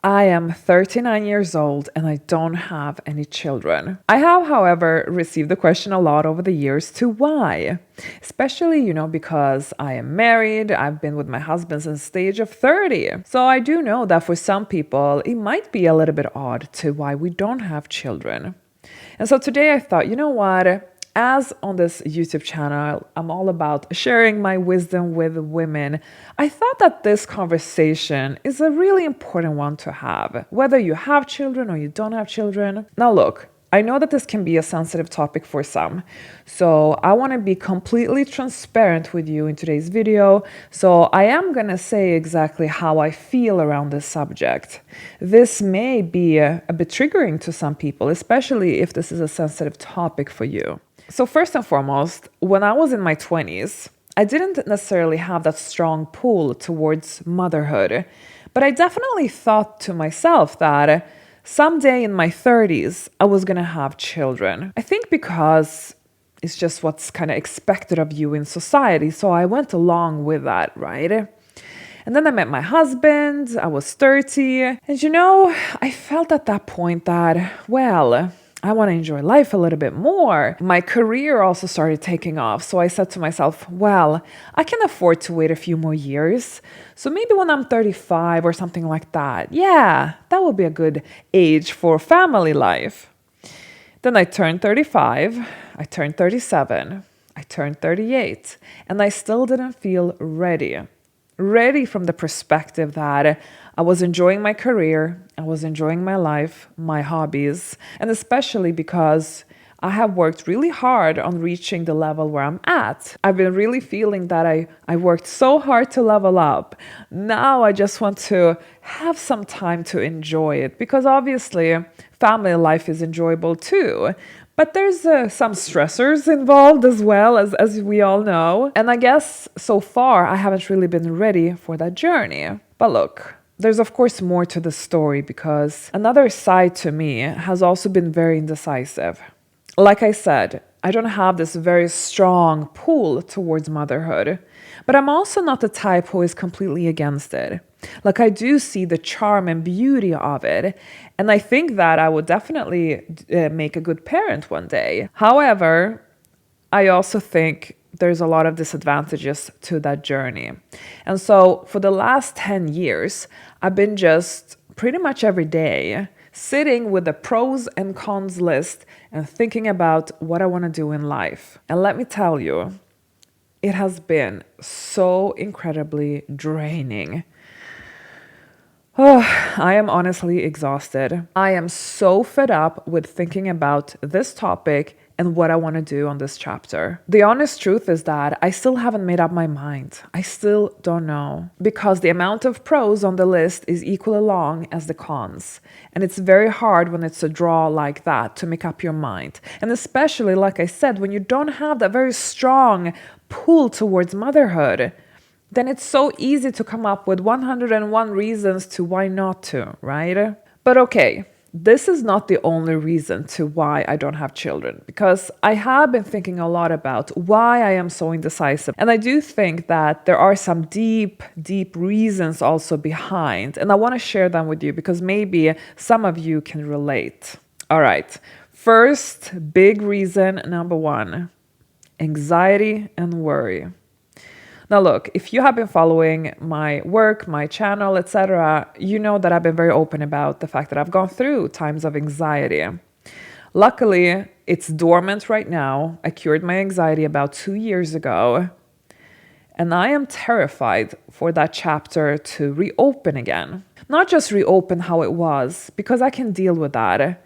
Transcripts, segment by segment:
I am 39 years old and I don't have any children. I have, however, received the question a lot over the years to why. Especially, because I am married, I've been with my husband since the age of 30. So I do know that for some people, it might be a little bit odd to why we don't have children. And so today I thought, you know what? As on this YouTube channel, I'm all about sharing my wisdom with women. I thought that this conversation is a really important one to have, whether you have children or you don't have children. Now look, I know that this can be a sensitive topic for some, so I want to be completely transparent with you in today's video. So I am going to say exactly how I feel around this subject. This may be a bit triggering to some people, especially if this is a sensitive topic for you. So first and foremost, when I was in my 20s, I didn't necessarily have that strong pull towards motherhood, but I definitely thought to myself that someday in my 30s, I was going to have children. I think because it's just what's kind of expected of you in society, so I went along with that, right? And then I met my husband, I was 30, and I felt at that point that, well, I want to enjoy life a little bit more. My career also started taking off. So I said to myself, well, I can afford to wait a few more years. So maybe when I'm 35 or something like that, yeah, that would be a good age for family life. Then I turned 35, I turned 37, I turned 38, and I still didn't feel ready. Ready from the perspective that I was enjoying my career, I was enjoying my life, my hobbies, and especially because I have worked really hard on reaching the level where I'm at. I've been really feeling that I worked so hard to level up. Now I just want to have some time to enjoy it because obviously family life is enjoyable too. But there's some stressors involved as well, as we all know. And I guess so far I haven't really been ready for that journey. But look, there's of course more to the story because another side to me has also been very indecisive. Like I said, I don't have this very strong pull towards motherhood, but I'm also not the type who is completely against it. Like I do see the charm and beauty of it, and I think that I would definitely make a good parent one day. However, I also think there's a lot of disadvantages to that journey. And so for the last 10 years, I've been just pretty much every day sitting with the pros and cons list and thinking about what I want to do in life. And let me tell you, it has been so incredibly draining. Oh, I am honestly exhausted. I am so fed up with thinking about this topic and what I want to do on this chapter. The honest truth is that I still haven't made up my mind. I still don't know. Because the amount of pros on the list is equally long as the cons. And it's very hard when it's a draw like that to make up your mind. And especially, like I said, when you don't have that very strong pull towards motherhood, then it's so easy to come up with 101 reasons to why not to, right? But okay. This is not the only reason to why I don't have children, because I have been thinking a lot about why I am so indecisive. And I do think that there are some deep reasons also behind. And I want to share them with you because maybe some of you can relate. All right. First, big reason number one, anxiety and worry. Now look, if you have been following my work, my channel, etc., you know that I've been very open about the fact that I've gone through times of anxiety. Luckily, it's dormant right now. I cured my anxiety about 2 years ago. And I am terrified for that chapter to reopen again. Not just reopen how it was, because I can deal with that.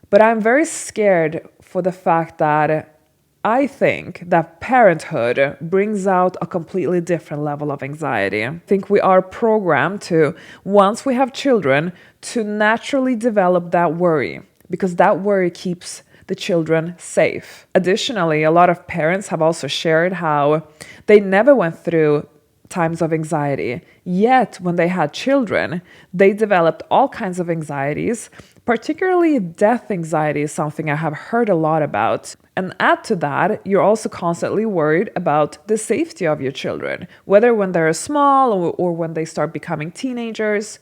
But I'm very scared for the fact that I think that parenthood brings out a completely different level of anxiety. I think we are programmed to, once we have children, to naturally develop that worry, because that worry keeps the children safe. Additionally, a lot of parents have also shared how they never went through times of anxiety. Yet, when they had children, they developed all kinds of anxieties. Particularly death anxiety is something I have heard a lot about. And add to that, you're also constantly worried about the safety of your children, whether when they're small or when they start becoming teenagers.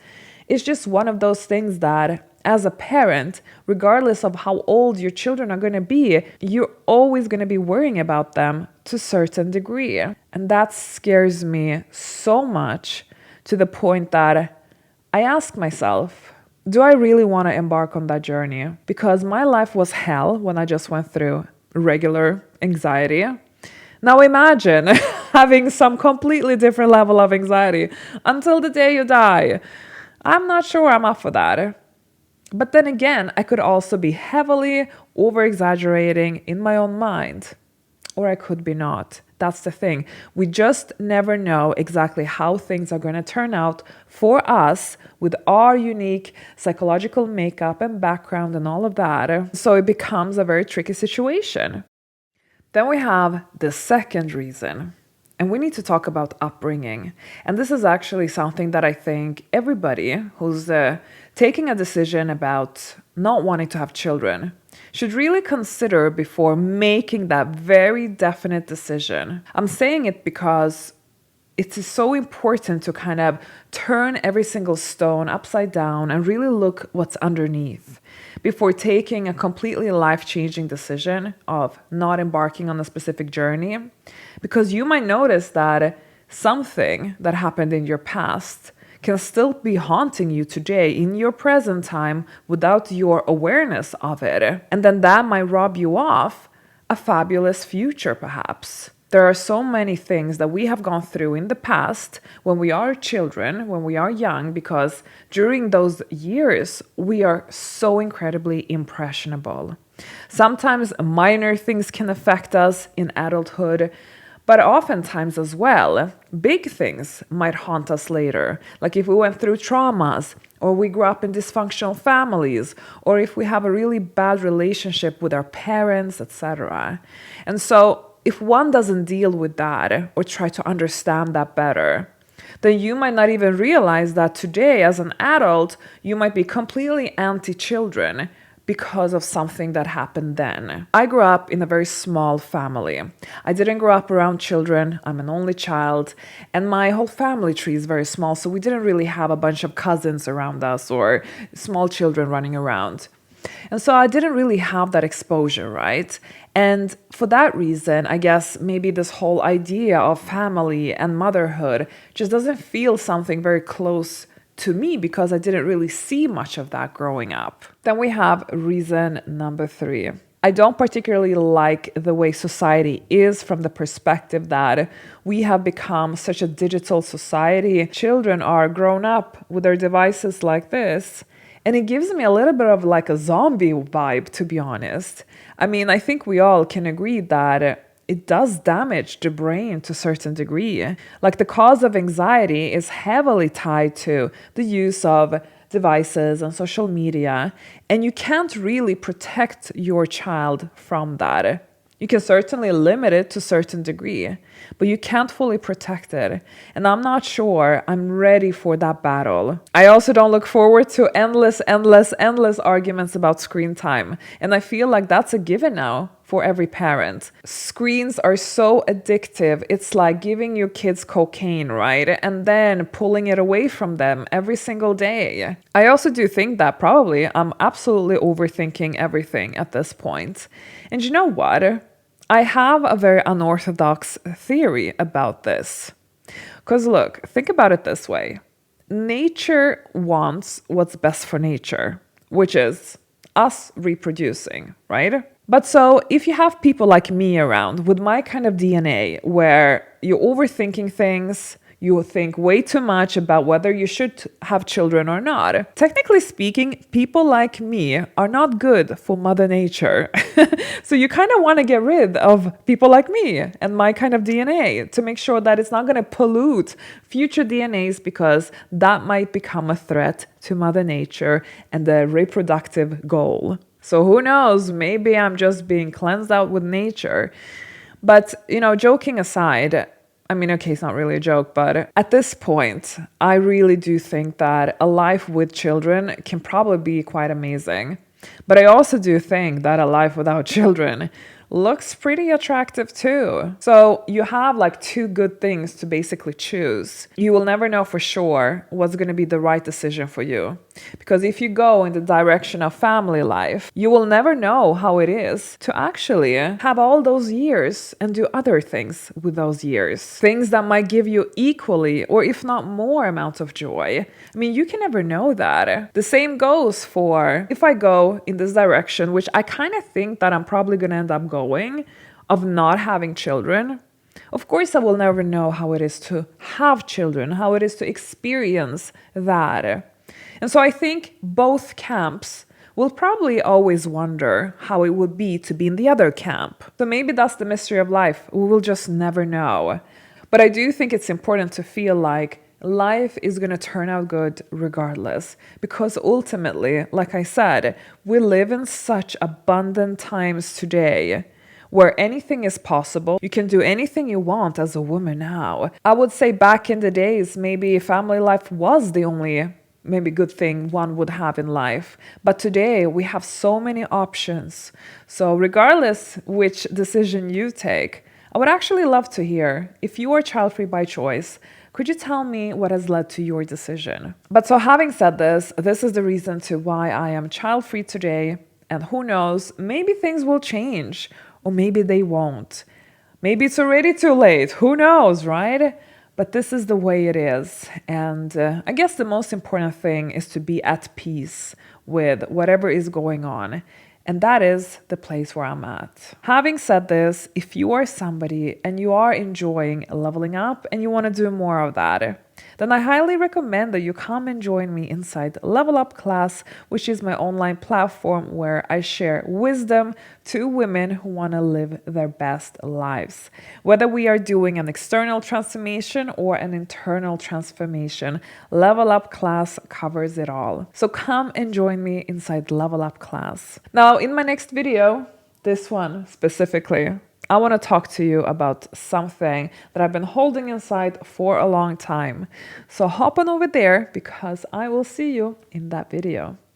It's just one of those things that as a parent, regardless of how old your children are going to be, you're always going to be worrying about them to a certain degree. And that scares me so much to the point that I ask myself, do I really want to embark on that journey? Because my life was hell when I just went through regular anxiety. Now imagine having some completely different level of anxiety until the day you die. I'm not sure I'm up for that. But then again, I could also be heavily over-exaggerating in my own mind. Or I could be not. That's the thing. We just never know exactly how things are going to turn out for us with our unique psychological makeup and background and all of that. So it becomes a very tricky situation. Then we have the second reason. And we need to talk about upbringing. And this is actually something that I think everybody who's taking a decision about not wanting to have children should really consider before making that very definite decision. I'm saying it because it is so important to kind of turn every single stone upside down and really look what's underneath before taking a completely life-changing decision of not embarking on a specific journey. Because you might notice that something that happened in your past can still be haunting you today in your present time without your awareness of it. And then that might rob you of a fabulous future, perhaps. There are so many things that we have gone through in the past when we are children, when we are young, because during those years, we are so incredibly impressionable. Sometimes minor things can affect us in adulthood, but oftentimes as well, big things might haunt us later. Like if we went through traumas, or we grew up in dysfunctional families, or if we have a really bad relationship with our parents, etc. And so if one doesn't deal with that or try to understand that better, then you might not even realize that today as an adult, you might be completely anti-children because of something that happened then. I grew up in a very small family. I didn't grow up around children. I'm an only child, and my whole family tree is very small, so we didn't really have a bunch of cousins around us or small children running around. And so I didn't really have that exposure, right? And for that reason, I guess maybe this whole idea of family and motherhood just doesn't feel something very close to me because I didn't really see much of that growing up. Then we have reason number 3. I don't particularly like the way society is from the perspective that we have become such a digital society. Children are grown up with their devices like this. And it gives me a little bit of like a zombie vibe, to be honest. I mean, I think we all can agree that it does damage the brain to a certain degree. Like the cause of anxiety is heavily tied to the use of devices and social media. And you can't really protect your child from that. You can certainly limit it to a certain degree, but you can't fully protect it. And I'm not sure I'm ready for that battle. I also don't look forward to endless arguments about screen time. And I feel like that's a given now for every parent. Screens are so addictive. It's like giving your kids cocaine, right? And then pulling it away from them every single day. I also do think that probably I'm absolutely overthinking everything at this point. And you know what? I have a very unorthodox theory about this. Because look, think about it this way. Nature wants what's best for nature, which is us reproducing, right? But so if you have people like me around with my kind of DNA where you're overthinking things, you think way too much about whether you should have children or not. Technically speaking, people like me are not good for Mother Nature. So you kind of want to get rid of people like me and my kind of DNA to make sure that it's not going to pollute future DNAs because that might become a threat to Mother Nature and the reproductive goal. So who knows, maybe I'm just being cleansed out with nature. But, joking aside, I mean, okay, it's not really a joke, but at this point, I really do think that a life with children can probably be quite amazing. But I also do think that a life without children looks pretty attractive too. So you have like two good things to basically choose. You will never know for sure what's going to be the right decision for you. Because if you go in the direction of family life, you will never know how it is to actually have all those years and do other things with those years. Things that might give you equally or if not more amount of joy. I mean, you can never know that. The same goes for if I go in this direction, which I kind of think that I'm probably going to end up going, of not having children. Of course, I will never know how it is to have children, how it is to experience that. And so I think both camps will probably always wonder how it would be to be in the other camp. So maybe that's the mystery of life. We will just never know. But I do think it's important to feel like life is going to turn out good regardless. Because ultimately, like I said, we live in such abundant times today where anything is possible. You can do anything you want as a woman now. I would say back in the days, maybe family life was the only maybe good thing one would have in life. But today we have so many options. So regardless which decision you take, I would actually love to hear, if you are child-free by choice, could you tell me what has led to your decision? But so having said this is the reason to why I am child-free today. And who knows, maybe things will change or maybe they won't. Maybe it's already too late. Who knows, right? But this is the way it is. And I guess the most important thing is to be at peace with whatever is going on. And that is the place where I'm at. Having said this, if you are somebody and you are enjoying leveling up and you want to do more of that, then I highly recommend that you come and join me inside Level Up Class, which is my online platform where I share wisdom to women who want to live their best lives. Whether we are doing an external transformation or an internal transformation, Level Up Class covers it all. So come and join me inside Level Up Class. Now, in my next video, this one specifically, I want to talk to you about something that I've been holding inside for a long time. So hop on over there because I will see you in that video.